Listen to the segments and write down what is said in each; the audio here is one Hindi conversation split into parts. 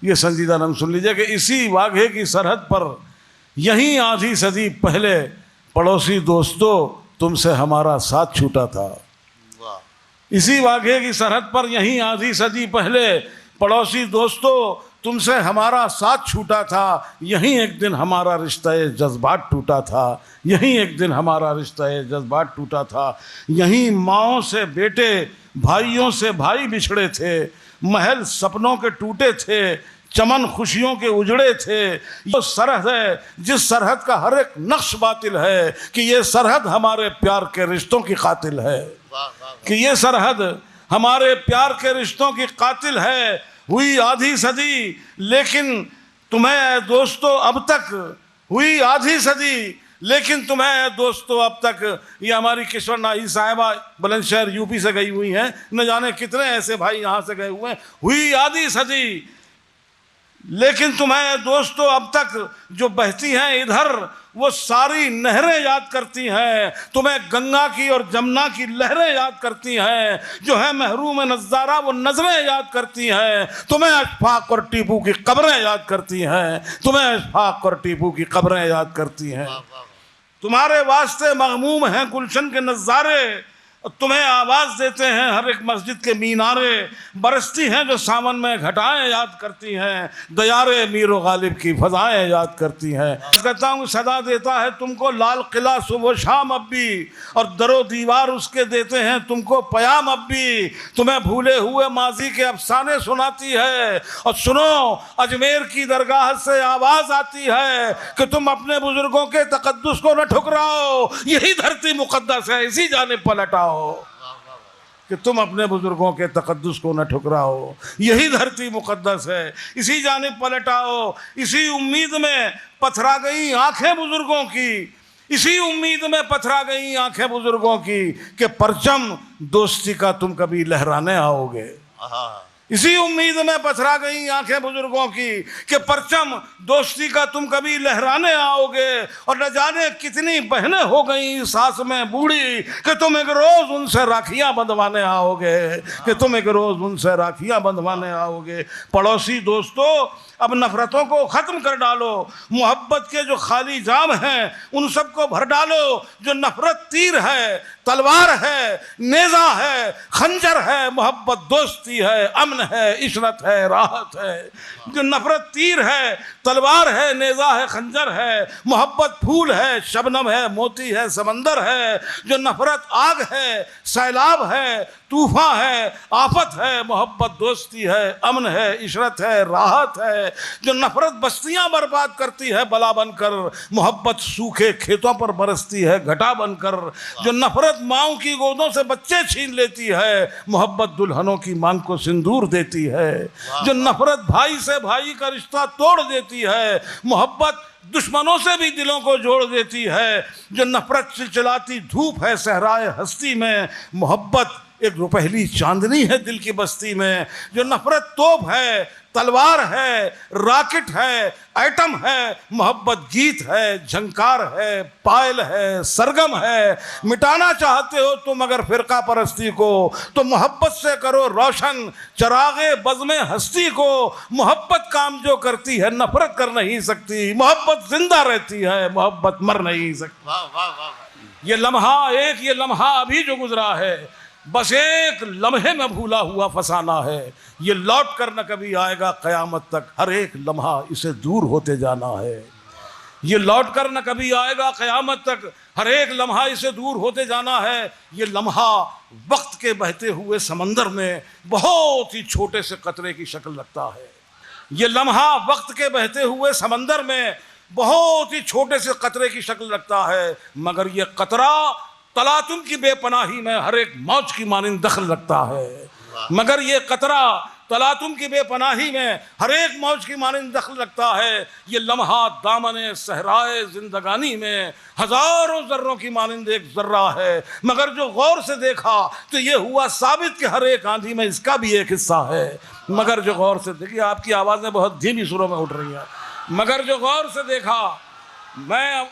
ये संजीदा नम सुन लीजिए कि इसी वाघे की सरहद पर यहीं आधी सदी पहले पड़ोसी दोस्तों तुमसे हमारा साथ छूटा था। इसी वाघे की सरहद पर यहीं आधी सदी पहले पड़ोसी दोस्तों तुमसे हमारा साथ छूटा था। यहीं एक दिन हमारा रिश्ता जज्बात टूटा था। यहीं एक दिन हमारा रिश्ता जज्बात टूटा था। यहीं माओं से बेटे, भाइयों से भाई बिछड़े थे। महल सपनों के टूटे थे, चमन खुशियों के उजड़े थे। ये सरहद है जिस सरहद का हर एक नक्श बातिल है कि ये सरहद हमारे प्यार के रिश्तों की कातिल है। कि ये सरहद हमारे प्यार के रिश्तों की कातिल है। हुई आधी सदी लेकिन तुम्हें दोस्तों अब तक, हुई आधी सदी लेकिन तुम्हें दोस्तों अब तक। ये हमारी किशोर नाई साहिबा बुलंदशहर यूपी से गई हुई हैं। न जाने कितने ऐसे भाई यहाँ से गए हुए हैं। हुई आधी सदी लेकिन तुम्हें दोस्तों अब तक जो बहती हैं इधर वो सारी नहरें याद करती हैं। तुम्हें गंगा की और जमुना की लहरें याद करती हैं। जो है महरूम नज़ारा वो नजरें याद करती हैं। तुम्हें अशफाक और टीपू की कब्रें याद करती हैं। तुम्हें अशफाक और टीपू की कब्रें याद करती हैं। तुम्हारे वास्ते मग़मूम हैं गुलशन के नज़ारे। तुम्हें आवाज़ देते हैं हर एक मस्जिद के मीनारे। बरसती हैं जो सावन में घटाएं याद करती हैं। दयारे मीरो गालिब की फजाएं याद करती हैं। कहता हूँ सदा देता है तुमको लाल किला सुबह शाम अब भी, और दरो दीवार उसके देते हैं तुमको पयाम अब भी। तुम्हें भूले हुए माजी के अफसाने सुनाती है। और सुनो अजमेर की दरगाह से आवाज़ आती है कि तुम अपने बुजुर्गों के तकद्दुस को न ठुकराओ। यही धरती मुकद्दस है, इसी जानिब पलट आओ। कि तुम अपने बुजुर्गों के तकद्दुस को न ठुकराओ। यही धरती मुकद्दस है, इसी जानिब पलट आओ। इसी उम्मीद में पथरा गई आंखें बुजुर्गों की। इसी उम्मीद में पथरा गई आंखें बुजुर्गों की कि परचम दोस्ती का तुम कभी लहराने आओगे। इसी उम्मीद में पथरा गई आंखें बुजुर्गों की कि परचम दोस्ती का तुम कभी लहराने आओगे। और न जाने कितनी बहनें हो गई सास में बूढ़ी कि तुम एक रोज उनसे राखियां बंधवाने आओगे। कि तुम एक रोज उनसे राखियां बंधवाने आओगे। पड़ोसी दोस्तों अब नफरतों को ख़त्म कर डालो। मोहब्बत के जो खाली जाम हैं उन सबको भर डालो। जो नफरत तीर है, तलवार है, नेज़ा है, खंजर है, मोहब्बत दोस्ती है, अमन है, इशरत है, राहत है। जो नफरत तीर है, तलवार है, नेज़ा है, खंजर है। मोहब्बत फूल है, शबनम है, मोती है, समंदर है। जो नफरत आग है, सैलाब है, तूफान है, आफत है। मोहब्बत दोस्ती है, अमन है, इशरत है, राहत है। जो नफरत बस्तियां बर्बाद करती है बला बनकर, मोहब्बत सूखे खेतों पर बरसती है घटा बनकर। जो नफरत माओं की गोदों से बच्चे छीन लेती है, मोहब्बत दुल्हनों की मांग को सिंदूर देती है। जो नफरत भाई से भाई का रिश्ता तोड़ देती है, मोहब्बत दुश्मनों से भी दिलों को जोड़ देती है। जो नफरत चिलचिलाती धूप है सहराए हस्ती में, मोहब्बत एक रुपहली चांदनी है दिल की बस्ती में। जो नफरत तोप है, तलवार है, रॉकेट है, एटम है, मोहब्बत गीत है, झंकार है, पायल है, सरगम है। मिटाना चाहते हो तुम अगर फिरका परस्ती को तो मोहब्बत से करो रोशन चरागे बज़्मे हस्ती को। मोहब्बत काम जो करती है नफरत कर नहीं सकती। मोहब्बत जिंदा रहती है, मोहब्बत मर नहीं सकती। ये लम्हा एक, ये लम्हा अभी जो गुजरा है बस एक लम्हे में भूला हुआ फसाना है। ये लौट कर न कभी आएगा क़यामत तक, हर एक लम्हा इसे दूर होते जाना है। ये लौट कर न कभी आएगा क़यामत तक, हर एक लम्हा इसे दूर होते जाना है। ये लम्हा वक्त के बहते हुए समंदर में बहुत ही छोटे से कतरे की शक्ल लगता है। ये लम्हा वक्त के बहते हुए समंदर में बहुत ही छोटे से कतरे की शक्ल लगता है, मगर ये कतरा तलातुम की बेपनाही में हर एक मौज की मानिंद दखल लगता है। मगर ये कतरा तलातुम की बेपनाही में हर एक मौज की मानिंद दखल लगता है। ये लम्हा दामने सहराए जिंदगानी में हजारों जर्रों की मानिंद एक जर्रा है। मगर जो गौर से देखा तो ये हुआ साबित कि हर एक आंधी में इसका भी एक हिस्सा है। मगर जो गौर से देखिए, आपकी आवाज़ें बहुत धीमी सुरों में उठ रही हैं। मगर जो गौर से देखा, मैं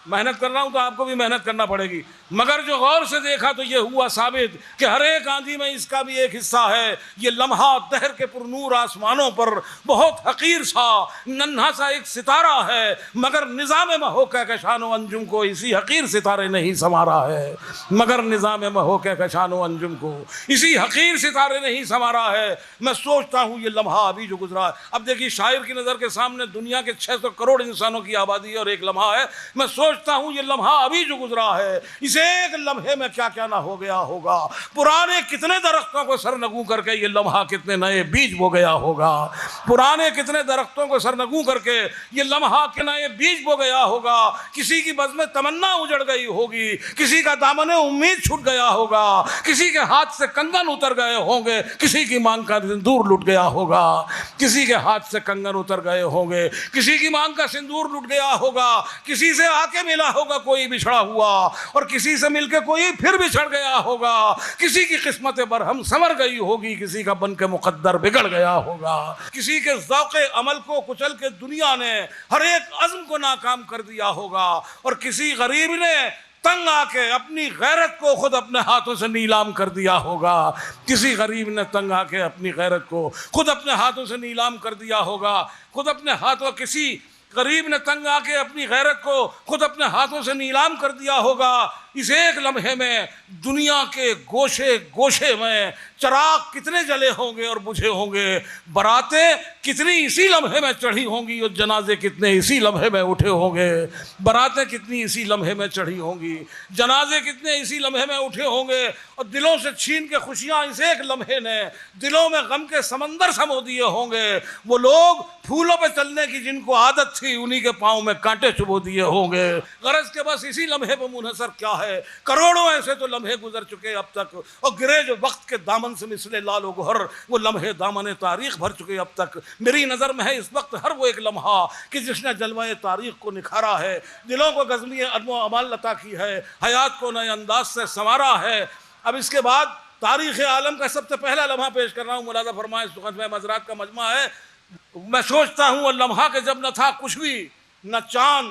मेहनत कर रहा हूं तो आपको भी मेहनत करना पड़ेगी। मगर जो गौर से देखा तो ये हुआ साबित कि हर एक आंधी में इसका भी एक हिस्सा है। ये लम्हा दहर के पुरनूर आसमानों पर बहुत हकीर सा नन्हा सा एक सितारा है, मगर निज़ाम महोका के शानो अंजुम को इसी हकीर सितारे ने ही संवारा है। मगर निज़ाम महोका के शानो अंजुम को इसी हकीर सितारे ने ही संवारा है। मैं सोचता हूँ ये लम्हा अभी जो गुजरा है, अब देखिए शायर की नज़र के सामने दुनिया के 600 करोड़ इंसानों की आबादी है और एक लम्हा है। मैं सोचता हूँ ये लम्हा अभी जो गुजरा है, इसे एक लम्हे में क्या क्या ना हो गया होगा। पुराने कितने दरख्तों को सरनगू करके ये लम्हा कितने नए बीज बो गया होगा। पुराने कितने दरख्तों को सरनगू करके ये लम्हा के नए बीज बो गया होगा। किसी की बज़्म तमन्ना उजड़ गई होगी, किसी का दामने उम्मीद छूट गया होगा, किसी के हाथ से कंगन उतर गए होंगे, किसी की मांग का सिंदूर लुट गया होगा। किसी के हाथ से कंगन उतर गए होंगे, किसी की मांग का सिंदूर लुट गया होगा, किसी से आके मिला होगा कोई बिछड़ा हुआ, और किसी से मिलके कोई फिर बिछड़ गया होगा। किसी की किस्मत बरहम संवर गई होगी, किसी का बन के मुकद्दर बिगड़ गया होगा। किसी के ज़ौक़े अमल को कुचल के दुनिया ने हर एक अज़्म को नाकाम कर दिया होगा, और किसी गरीब ने तंग आके अपनी गैरत को खुद अपने हाथों से नीलाम कर दिया होगा। किसी गरीब ने तंग आके अपनी गैरत को खुद अपने हाथों से नीलाम कर दिया होगा। खुद अपने हाथों किसी गरीब ने तंग आके अपनी गैरत को खुद अपने हाथों से नीलाम कर दिया होगा। इस एक लम्हे में दुनिया के गोशे गोशे में चराग कितने जले होंगे और बुझे होंगे। बरातें कितनी इसी लम्हे में चढ़ी होंगी और जनाजे कितने इसी लम्हे में उठे होंगे। बरातें कितनी इसी लम्हे में चढ़ी होंगी, जनाजे कितने इसी लम्हे में उठे होंगे, और दिलों से छीन के खुशियाँ इस एक लम्हे ने दिलों में गम के समंदर समो दिए होंगे। वो लोग फूलों पे चलने की जिनको आदत थी, उन्हीं के पाँव में कांटे चुभो दिए होंगे। गरज के बस इसी लम्हे पर मुनहसर क्या है, करोड़ों ऐसे तो लम्हे गुजर चुके अब तक, और गिरे जो वक्त के दामन से मिसले लालो गोहर, वो लम्हे दामन तारीख भर चुके अब तक। मेरी नज़र में है इस वक्त हर वो एक लम्हा कि जिसने जलवाए तारीख को निखारा है, दिलों को गज़मी अदमो अमाल लता की है, हयात को नए अंदाज से संवारा है। अब इसके बाद तारीख़ आलम का सबसे पहला लम्हा पेश कर रहा हूँ। मुलाज़ा फरमाए सुखद में मज़रात का मजमा है। मैं सोचता हूँ वो लम्हा के जब न था कुछ भी, न चाँद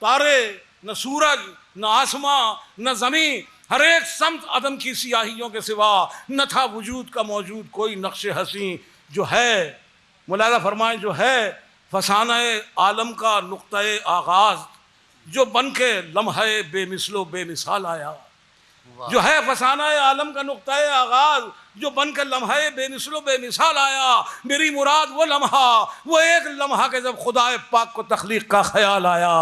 तारे, न सूरज, न आसमां, न ज़मीं, हर एक समत अदम की सियाहियों के सिवा न था वजूद का मौजूद कोई नक्श हसी। जो है मुलाज़ा फरमाए, जो है फसाना आलम का नुक्ता आगाज़, जो बन के लम्हे बेमिसलो बेमिसाल आया। जो है फसाना आलम का नुक्ता आगाज़, जो बन कर लम्हा बेमिसलो बेमिसाल आया। मेरी मुराद वो लम्हा, वो एक लम्हा के जब खुदाए पाक को तख्लीक का ख्याल आया।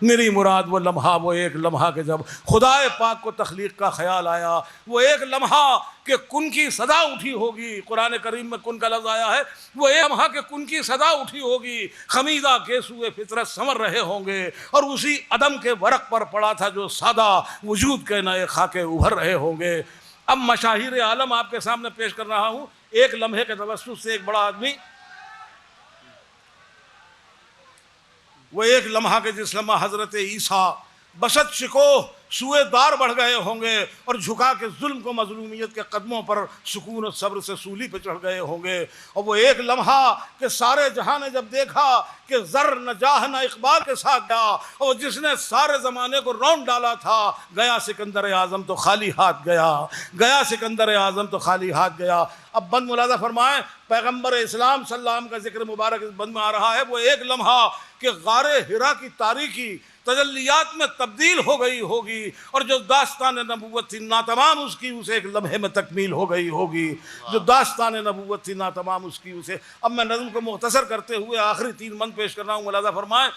मेरी मुराद वो लम्हा, वो एक लम्हा के जब खुदाए पाक को तख्लीक का ख्याल आया। वो एक लम्हा के कुन की सदा उठी होगी, कुरान करीम में कुन का लफ्ज़ आया है। वो एक लम्हा के कुन की सदा उठी होगी, खमीदा के सुए फितरत संवर रहे होंगे, और उसी अदम के वरक पर पड़ा था जो सादा वजूद के नए खाके उभर रहे होंगे। अब मशाहिर आलम आपके सामने पेश कर रहा हूँ। एक लम्हे के तवस्सुत से एक बड़ा आदमी, वो एक लम्हा के जिस लम्हा हज़रत ईसा बसत शिको सुए दार बढ़ गए होंगे और झुका के जुल्म को मजलूमियत के कदमों पर सुकून और सब्र से सूली पे चढ़ गए होंगे। और वो एक लम्हा कि सारे जहां ने जब देखा कि ज़र न जाह न इकबाल के साथ गया, और जिसने सारे ज़माने को रौंद डाला था, गया सिकंदर आज़म तो खाली हाथ गया, गया सिकंदर आज़म तो खाली हाथ गया। अब बंद मुलाज़ा फरमाएँ, पैगम्बर इस्लाम सल्लल्लाहु अलैहि वसल्लम का जिक्र मुबारक इस बंद में आ रहा है। वो एक लम्हा कि गारे हिरा की तारीकी तजल्लियात में तब्दील हो गई होगी, और जो दास्तान नबूवत थी नातमाम उसकी उस एक लम्हे में तकमील हो गई होगी। जो दास्तान नबूवत थी नातमाम उसकी उसे। अब मैं नज़्म को मुख्तसर करते हुए आखिरी 3 बंद पेश कर रहा हूँ। मुलाज़ा फरमाएँ,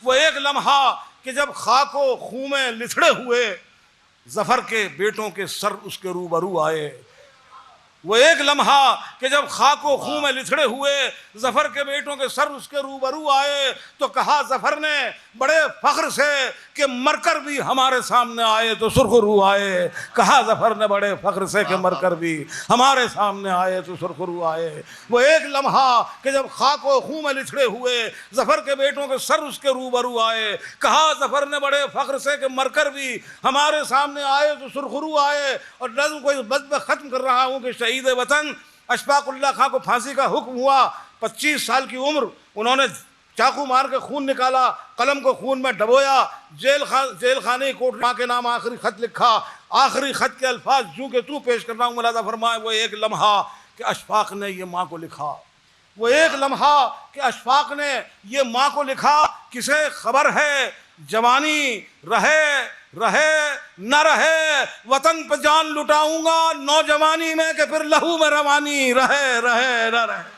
वो एक लम्हा कि जब खाको खूं में लिथड़े हुए ज़फ़र के बेटों के सर उसके रूबरू आए। वो एक लम्हा कि जब खाको खूं में लिथड़े हुए ज़फ़र के बेटों के सर उसके रूबरू आए, तो कहा ज़फ़र ने बड़े फ़ख्र से कि मरकर भी हमारे सामने आए तो सुर्खरू आए। कहा ज़फ़र ने बड़े फ़ख्र से कि मरकर भी हमारे सामने आए तो सुर्खरू आए। वो एक लम्हा कि जब खाको खूं में लिथड़े हुए ज़फ़र के बेटों के सर उसके रूबरू आए, कहा ज़फ़र ने बड़े फ़ख्र से कि मरकर भी हमारे सामने आए तो सुर्खरू आए। और नज़्म को इस बद में ख़त्म कर रहा हूँ कि शहीद वतन अशफाक़ुल्लाह खां को फांसी का हुक्म हुआ। 25 साल की उम्र, उन्होंने चाकू मार के खून निकाला, कलम को खून में डबोया, जेल खाने कोर्ट माँ के नाम आखिरी खत लिखा। आखिरी खत के अल्फाज जूं के तू पेश करना हूँ। मुलादा फरमाए वो एक लम्हा कि अशफाक ने ये माँ को लिखा, वो एक लम्हा कि अशफाक ने ये माँ को लिखा। किसे खबर है जवानी रहे रहे न रहे, वतन पे जान लुटाऊंगा नौजवानी में कि फिर लहू में रवानी रहे रहे न रहे।